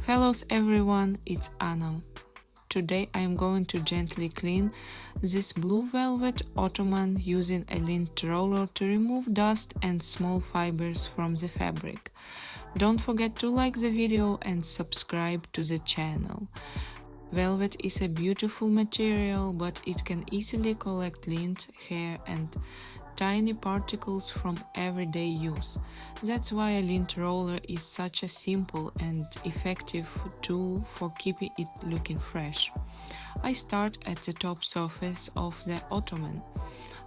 Hello everyone, it's Anna. Today I am going to gently clean this blue velvet Ottoman using a lint roller to remove dust and small fibers from the fabric. Don't forget to like the video and subscribe to the channel. Velvet is a beautiful material, but it can easily collect lint, hair and tiny particles from everyday use. That's why a lint roller is such a simple and effective tool for keeping it looking fresh. I start at the top surface of the Ottoman.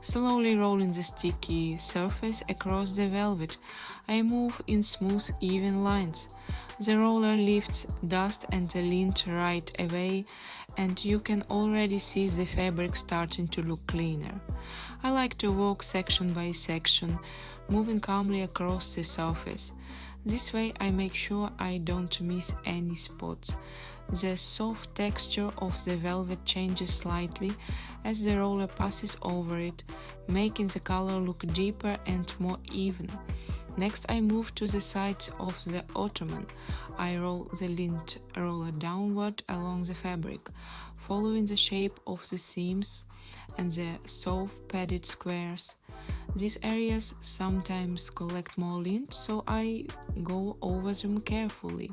Slowly rolling the sticky surface across the velvet, I move in smooth, even lines. The roller lifts dust and the lint right away, and you can already see the fabric starting to look cleaner. I like to walk section by section, moving calmly across the surface. This way I make sure I don't miss any spots. The soft texture of the velvet changes slightly as the roller passes over it, making the color look deeper and more even. Next I move to the sides of the Ottoman. I roll the lint roller downward along the fabric, following the shape of the seams and the soft padded squares. These areas sometimes collect more lint, so I go over them carefully.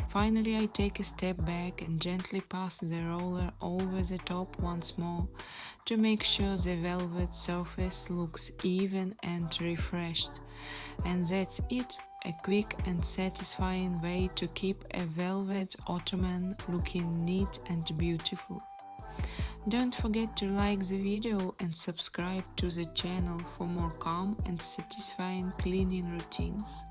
Finally, I take a step back and gently pass the roller over the top once more to make sure the velvet surface looks even and refreshed. And that's it, a quick and satisfying way to keep a velvet Ottoman looking neat and beautiful. Don't forget to like the video and subscribe to the channel for more calm and satisfying cleaning routines.